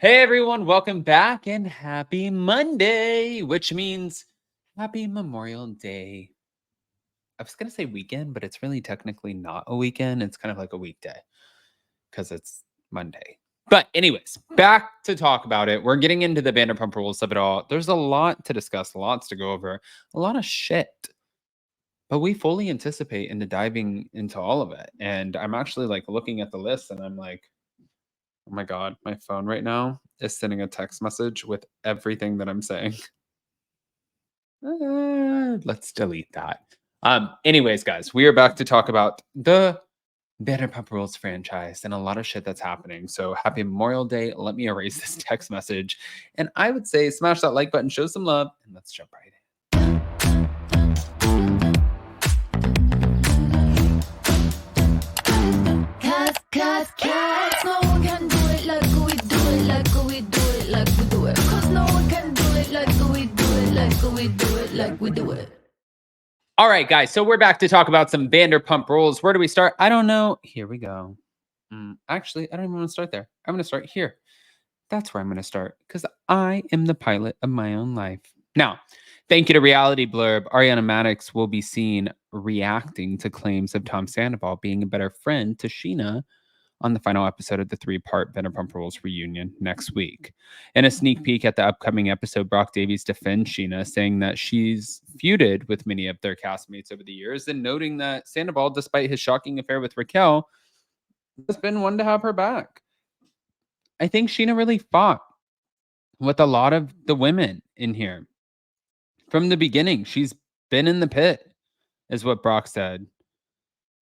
Hey everyone, welcome back and happy Monday, which means happy Memorial Day. I was going to say weekend, but it's really technically not a weekend. It's kind of like a weekday because it's Monday. But, anyways, back to talk about it. We're getting into the Vanderpump Rules of it all. There's a lot to discuss, lots to go over, a lot of shit. But we fully anticipate into diving into all of it. And I'm actually like looking at the list and I'm like, oh my God, my phone right now is sending a text message with everything that I'm saying. Let's delete that. Anyways, guys, we are back to talk about the Vanderpump Rules franchise and a lot of shit that's happening. So happy Memorial Day. Let me erase this text message. And I would say smash that like button, show some love, and let's jump right in. Cause no one can do it like we do it, like we do it, like we do it. Cause no one can do it like we do it, like we do it, like we do it. All right, guys. So we're back to talk about some Vanderpump Rules. Where do we start? I don't know. Here we go. Actually, I don't even want to start there. I'm going to start here. That's where I'm going to start because I am the pilot of my own life. Now, thank you to Reality Blurb, Ariana Maddox will be seen reacting to claims of Tom Sandoval being a better friend to Scheana on the final episode of the 3-part Vanderpump Rules reunion next week. In a sneak peek at the upcoming episode, Brock Davies defends Scheana, saying that she's feuded with many of their castmates over the years and noting that Sandoval, despite his shocking affair with Raquel, has been one to have her back. I think Scheana really fought with a lot of the women in here. From the beginning, she's been in the pit, is what Brock said.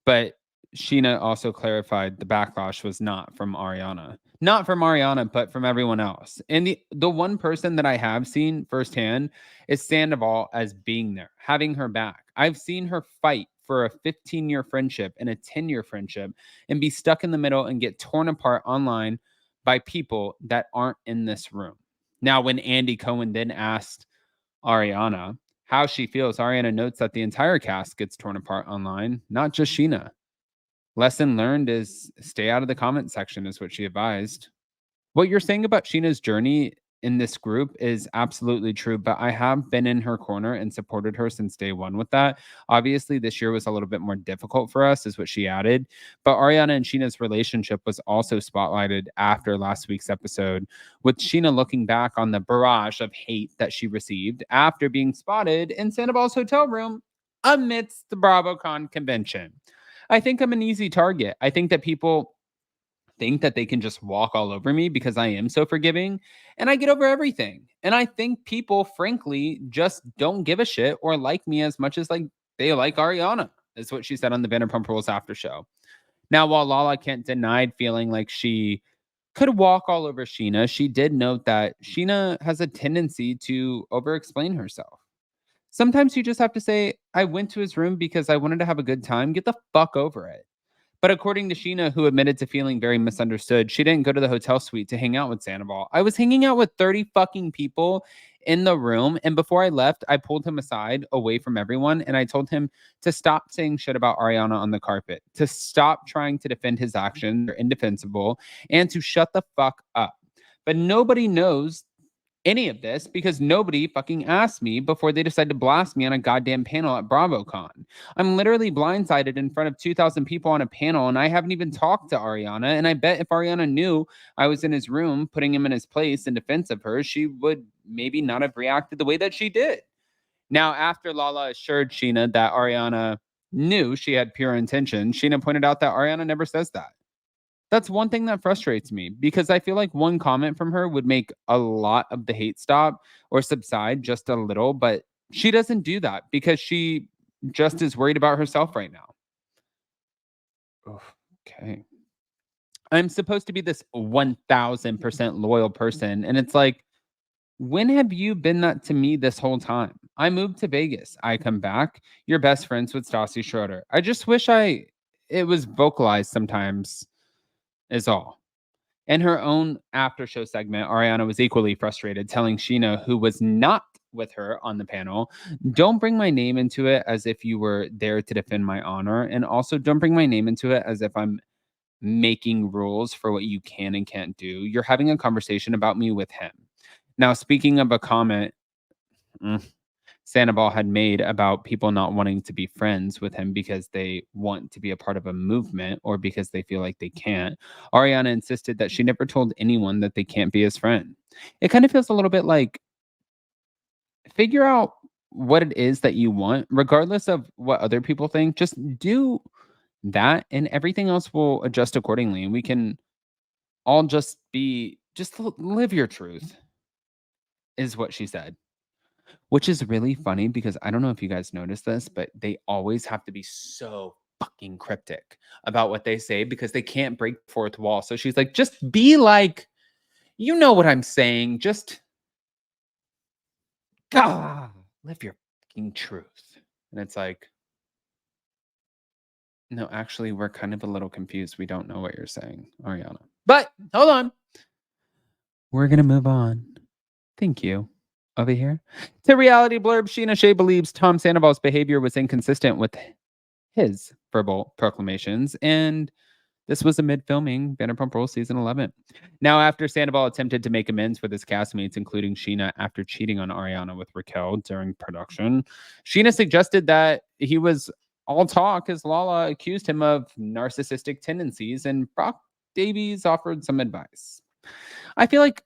But Scheana also clarified the backlash was not from Ariana. Not from Ariana, but from everyone else. And the one person that I have seen firsthand is Sandoval as being there, having her back. I've seen her fight for a 15-year friendship and a 10-year friendship and be stuck in the middle and get torn apart online by people that aren't in this room. Now, when Andy Cohen then asked Ariana how she feels, Ariana notes that the entire cast gets torn apart online, not just Scheana. Lesson learned is stay out of the comment section, is what she advised. What you're saying about Sheena's journey in this group is absolutely true, but I have been in her corner and supported her since day one with that. Obviously, this year was a little bit more difficult for us, is what she added. But Ariana and Sheena's relationship was also spotlighted after last week's episode, with Scheana looking back on the barrage of hate that she received after being spotted in Sandoval's hotel room amidst the BravoCon convention. I think I'm an easy target. I think that people think that they can just walk all over me because I am so forgiving and I get over everything. And I think people, frankly, just don't give a shit or like me as much as like they like Ariana, is what she said on the Vanderpump Rules after show. Now, while Lala Kent denied feeling like she could walk all over Scheana, she did note that Scheana has a tendency to over explain herself. Sometimes you just have to say, I went to his room because I wanted to have a good time. Get the fuck over it. But according to Scheana, who admitted to feeling very misunderstood, she didn't go to the hotel suite to hang out with Sandoval. I was hanging out with 30 fucking people in the room. And before I left, I pulled him aside away from everyone. And I told him to stop saying shit about Ariana on the carpet, to stop trying to defend his actions. They're indefensible, and to shut the fuck up. But nobody knows any of this because nobody fucking asked me before they decided to blast me on a goddamn panel at BravoCon. I'm literally blindsided in front of 2,000 people on a panel, and I haven't even talked to Ariana. And I bet if Ariana knew I was in his room putting him in his place in defense of her, she would maybe not have reacted the way that she did. Now, after Lala assured Scheana that Ariana knew she had pure intention, Scheana pointed out that Ariana never says that. That's one thing that frustrates me because I feel like one comment from her would make a lot of the hate stop or subside just a little, but she doesn't do that because she just is worried about herself right now. Okay. I'm supposed to be this 1000% loyal person. And it's like, when have you been that to me this whole time? I moved to Vegas. I come back. You're best friends with Stassi Schroeder. I just wish it was vocalized sometimes, is all. In her own after show segment, Ariana was equally frustrated, telling Scheana, who was not with her on the panel, don't bring my name into it as if you were there to defend my honor. And also, don't bring my name into it as if I'm making rules for what you can and can't do. You're having a conversation about me with him. Now, speaking of a comment, mm, Sandoval had made about people not wanting to be friends with him because they want to be a part of a movement or because they feel like they can't. Ariana insisted that she never told anyone that they can't be his friend. It kind of feels a little bit like figure out what it is that you want, regardless of what other people think. Just do that, and everything else will adjust accordingly. And we can all just live your truth, is what she said. Which is really funny because I don't know if you guys noticed this, but they always have to be so fucking cryptic about what they say because they can't break the fourth wall. So she's like, just be like, you know what I'm saying. Just live your fucking truth. And it's like, no, actually, we're kind of a little confused. We don't know what you're saying, Ariana. But hold on. We're going to move on. Thank you. Over here. To reality blurb, Scheana Shay believes Tom Sandoval's behavior was inconsistent with his verbal proclamations, and this was amid filming Vanderpump Rules season 11. Now, after Sandoval attempted to make amends with his castmates, including Scheana, after cheating on Ariana with Raquel during production, Scheana suggested that he was all talk as Lala accused him of narcissistic tendencies, and Brock Davies offered some advice. I feel like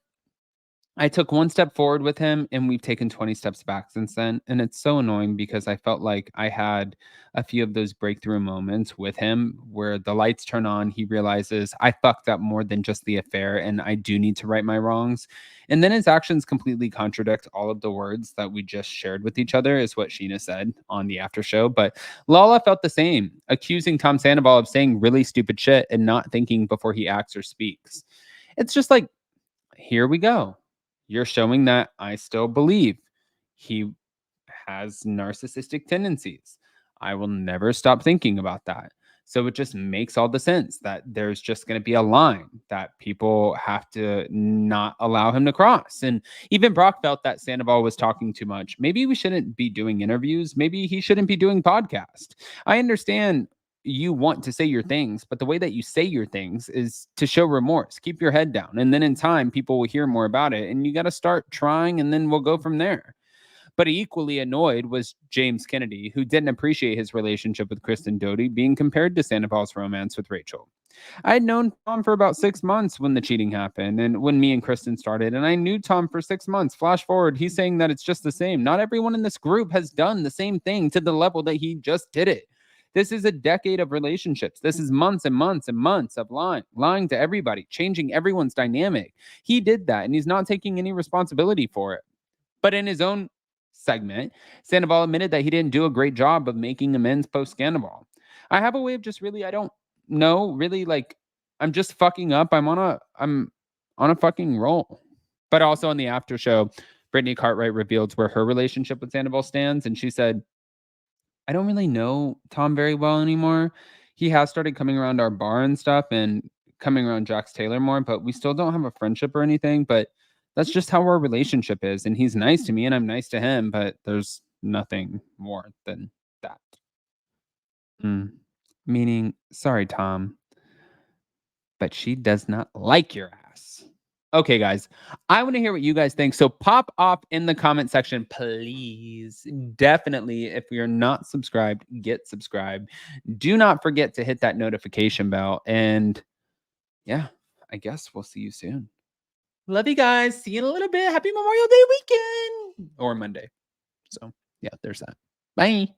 I took one step forward with him and we've taken 20 steps back since then. And it's so annoying because I felt like I had a few of those breakthrough moments with him where the lights turn on. He realizes I fucked up more than just the affair and I do need to right my wrongs. And then his actions completely contradict all of the words that we just shared with each other, is what Scheana said on the after show. But Lala felt the same, accusing Tom Sandoval of saying really stupid shit and not thinking before he acts or speaks. It's just like, here we go. You're showing that I still believe he has narcissistic tendencies. I will never stop thinking about that. So it just makes all the sense that there's just going to be a line that people have to not allow him to cross. And even Brock felt that Sandoval was talking too much. Maybe we shouldn't be doing interviews. Maybe he shouldn't be doing podcast. I understand you want to say your things, but the way that you say your things is to show remorse. Keep your head down. And then in time, people will hear more about it. And you got to start trying, and then we'll go from there. But equally annoyed was James Kennedy, who didn't appreciate his relationship with Kristen Doty being compared to Sandoval's romance with Rachel. I had known Tom for about 6 months when the cheating happened and when me and Kristen started, and I knew Tom for 6 months. Flash forward, he's saying that it's just the same. Not everyone in this group has done the same thing to the level that he just did it. This is a decade of relationships. This is months and months and months of lying to everybody, changing everyone's dynamic. He did that, and he's not taking any responsibility for it. But in his own segment, Sandoval admitted that he didn't do a great job of making amends post scandal. I have a way of just really, I don't know, really like I'm just fucking up. I'm on a fucking roll. But also on the after show, Brittany Cartwright revealed where her relationship with Sandoval stands, and she said, I don't really know Tom very well anymore. He has started coming around our bar and stuff and coming around Jax Taylor more, but we still don't have a friendship or anything. But that's just how our relationship is. And he's nice to me and I'm nice to him, but there's nothing more than that. Mm. Meaning, sorry, Tom, but she does not like your ass. Okay, guys, I want to hear what you guys think. So pop off in the comment section, please. Definitely, if you're not subscribed, get subscribed. Do not forget to hit that notification bell. And yeah, I guess we'll see you soon. Love you guys. See you in a little bit. Happy Memorial Day weekend or Monday. So yeah, there's that. Bye.